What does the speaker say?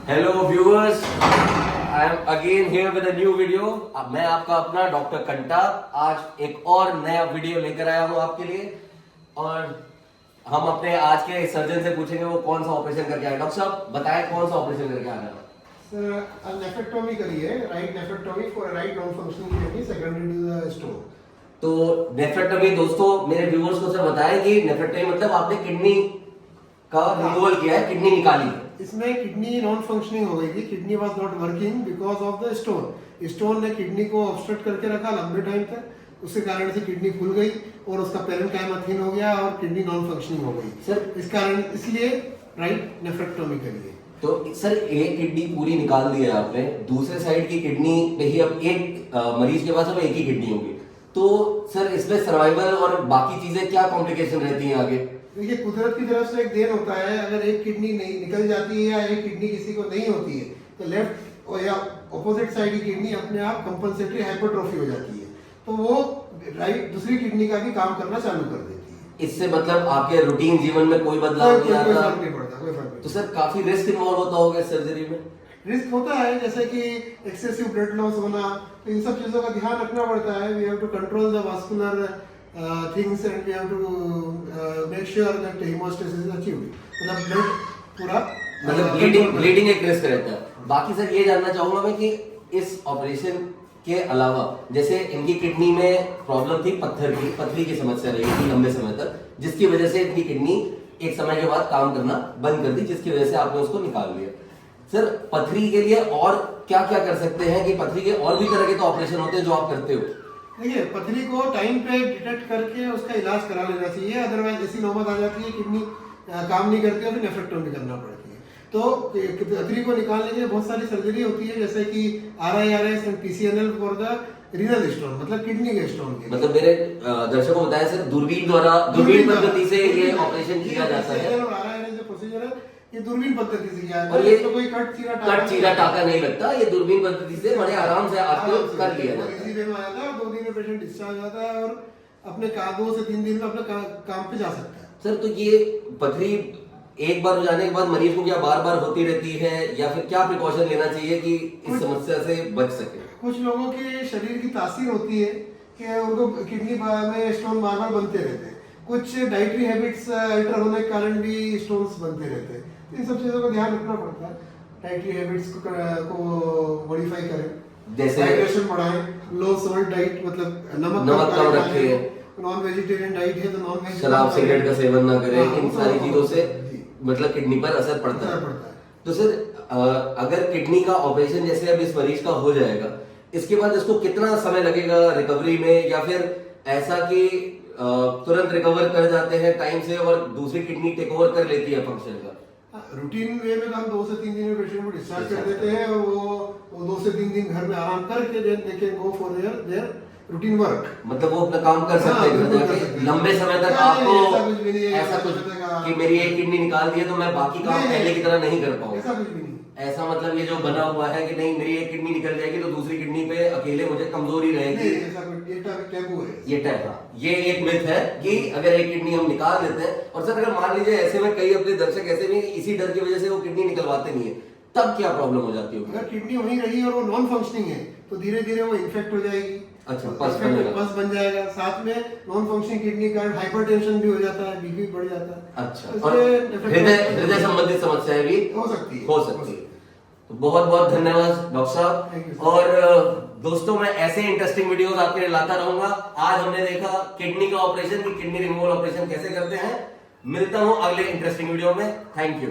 Hello viewers, I am again here with a new video. मैं आपका अपना doctor कंटा आज एक और नया वीडियो लेकर आया हूं आपके लिए। और हम अपने आज के सर्जन से पूछेंगे वो कौन सा ऑपरेशन करके आए। डॉक्टर साहब बताएं कौन सा ऑपरेशन करके आ रहा है। सर नेफ्रेक्टोमी करी है, right nephrectomy for right non functioning kidney secondary to the stone. तो नेफ्रेक्टोमी दोस्तों मेरे व्यूअर्स को सर बताएं कि नेफ्रेक्टोमी मतलब आपने किडनी का रिमूवल किया है, किडनी निकाली है। इसमें किडनी नॉन फंक्शनिंग हो गई थी, kidney was not working because of the stone. Stone ने किडनी को ऑब्स्ट्रक्ट करके रखा लंबे टाइम तक, उसके कारण से किडनी फूल गई और उसका पेरेन्काइमा थिन हो गया और किडनी नॉन फंक्शनिंग हो गई। सर इस कारण इसलिए राइट नेफ्रेक्टोमी करी है। तो सर एक किडनी पूरी निकाल दी है आपने, दूसरे साइड की किडनी पे ही अब एक मरीज के पास अब एक ही किडनी होगी। तो सर इसमें सर्वाइवल और बाकी चीजें क्या कॉम्प्लिकेशन रहती हैं आगे? देखिए कुदरत की तरफ से एक देन होता है, अगर एक किडनी नहीं निकल जाती है या एक किडनी किसी को नहीं होती है तो लेफ्ट और या ऑपोजिट साइड की किडनी अपने आप कंपनसेटरी हाइपरट्रोफी हो जाती है, तो वो राइट दूसरी किडनी का भी काम करना चालू कर देती है। इससे मतलब आपके रूटीन जीवन में कोई बदलाव नहीं आता? कोई फर्क नहीं पड़ता, कोई फर्क नहीं। तो सर काफी रिस्क इन्वॉल्व होता होगा सर्जरी में? रिस्क होता है, जैसे कि एक्सेसिव ब्लड लॉस होना, तो इन सब चीजों का ध्यान रखना पड़ता है। We have to control the vascular things and we have to make sure that haemostasis is achieved. मतलब ब्लड पूरा मतलब ब्लीडिंग एक रिस्क रहता है। बाकी सर ये जानना चाहूंगा मैं कि इस ऑपरेशन के अलावा जैसे इनकी किडनी में प्रॉब्लम थी पथरी की समस्या रही थी लंबे समय तक, जिसकी वजह से इनकी किडनी एक समय के बाद काम करना बंद कर दी, जिसकी वजह से आपने उसको निकाल लिया। सर पथरी के लिए और क्या क्या कर सकते हैं कि पथरी के और भी तरह के तो ऑपरेशन होते हैं जो आप करते हो? देखिए पथरी को टाइम पे डिटेक्ट करके उसका इलाज करा लेना चाहिए, अदरवाइज ऐसी नौबत आ जाती है किडनी काम नहीं करती और फिर नेफ्रेक्टोमी करना पड़ती है। तो पथरी को निकालने के लिए बहुत सारी सर्जरी होती है, जैसे कि RIRS and PCNL for the renal stone, मतलब किडनी के स्टोन के। मतलब मेरे दर्शकों को बताया सर दूरबीन पद्धति से ये ऑपरेशन किया जाता है। RIRS जो प्रोसीजर है ये दूरबीन पद्धति से किया जाता और है, ये इसमें कोई कट चीरा टाका नहीं लगता, ये दूरबीन पद्धति से बड़े आराम से आपको कर लिया जाता है। इजी वे में आ जाता है और 2 दिन में पेशेंट डिस्चार्ज हो जाता है और अपने 2 से 3 दिन में अपने काम पे जा सकता है। सर तो ये पथरी एक बार हो जाने के बाद मरीज को क्या बार बार होती रहती है या फिर क्या प्रिकॉशन लेना चाहिए कि इस समस्या से बच सके? कुछ लोगों के शरीर की तासीर होती है कि उनको किडनी में स्टोन बार बार बनते रहते हैं, कुछ डाइटरी हैबिट्स अल्टर होने के कारण भी स्टोन्स बनते रहते हैं। इन सब चीजों का ध्यान रखना पड़ता है। डाइटरी हैबिट्स को मॉडिफाई करें, जैसे हाइड्रेशन बढ़ाएं, लो सॉल्ट डाइट मतलब नमक कम रखें, नॉन वेजिटेरियन डाइट है तो नॉन वेजिटेरियन शराब सिगरेट का सेवन ना करें। इन सारी चीजों से जी। मतलब किडनी पर असर पड़ता है। पड़ता है। तो सर अगर किडनी का ऑपरेशन जैसे अब इस मरीज का हो जाएगा, इसके बाद इसको कितना समय लगेगा रिकवरी में, या फिर ऐसा कि तुरंत रिकवर कर जाते हैं टाइम से और दूसरी किडनी टेक ओवर कर लेती है फंक्शन का? रूटीन वे में हम 2 से 3 दिन में पेशेंट को डिस्चार्ज कर देते हैं और वो 2 से 3 दिन घर में आराम करके they can go for their routine work. मतलब वो अपना काम कर सकते हैं घर जाके लंबे समय तक। आपको ऐसा कुछ कि मेरी एक किडनी निकाल दी है तो मैं बाकी काम पहले की तरह नहीं कर पाऊंगा, ऐसा कुछ भी नहीं। ऐसा मतलब ये जो बना हुआ है कि नहीं मेरी एक किडनी निकल जाएगी तो दूसरी किडनी पे अकेले मुझे कमजोरी रहेगी, ऐसा कुछ ये टैबू है। ये टाइप ये एक मिथ है कि अगर एक किडनी हम निकाल देते हैं। और सर अगर मान लीजिए ऐसे में कई अपने दर्शक ऐसे भी इसी डर की वजह से वो किडनी निकलवाते नहीं है, तब क्या प्रॉब्लम हो जाती होगी? अगर किडनी वहीं रही और वो नॉन फंक्शनिंग है तो धीरे धीरे वो इन्फेक्ट हो जाएगी। अच्छा, पस बन जाएगा, साथ में नॉन फंक्शनिंग किडनी का हाइपरटेंशन भी हो जाता है, बीपी बढ़ जाता है। अच्छा, और हृदय संबंधित समस्याएं भी हो सकती है। तो बहुत बहुत धन्यवाद डॉक्टर साहब। और दोस्तों मैं ऐसे इंटरेस्टिंग वीडियोस आपके लिए लाता रहूंगा। आज हमने देखा किडनी का ऑपरेशन, किडनी रिमूवल ऑपरेशन कैसे करते हैं। मिलता हूं अगले इंटरेस्टिंग वीडियो में। Thank you.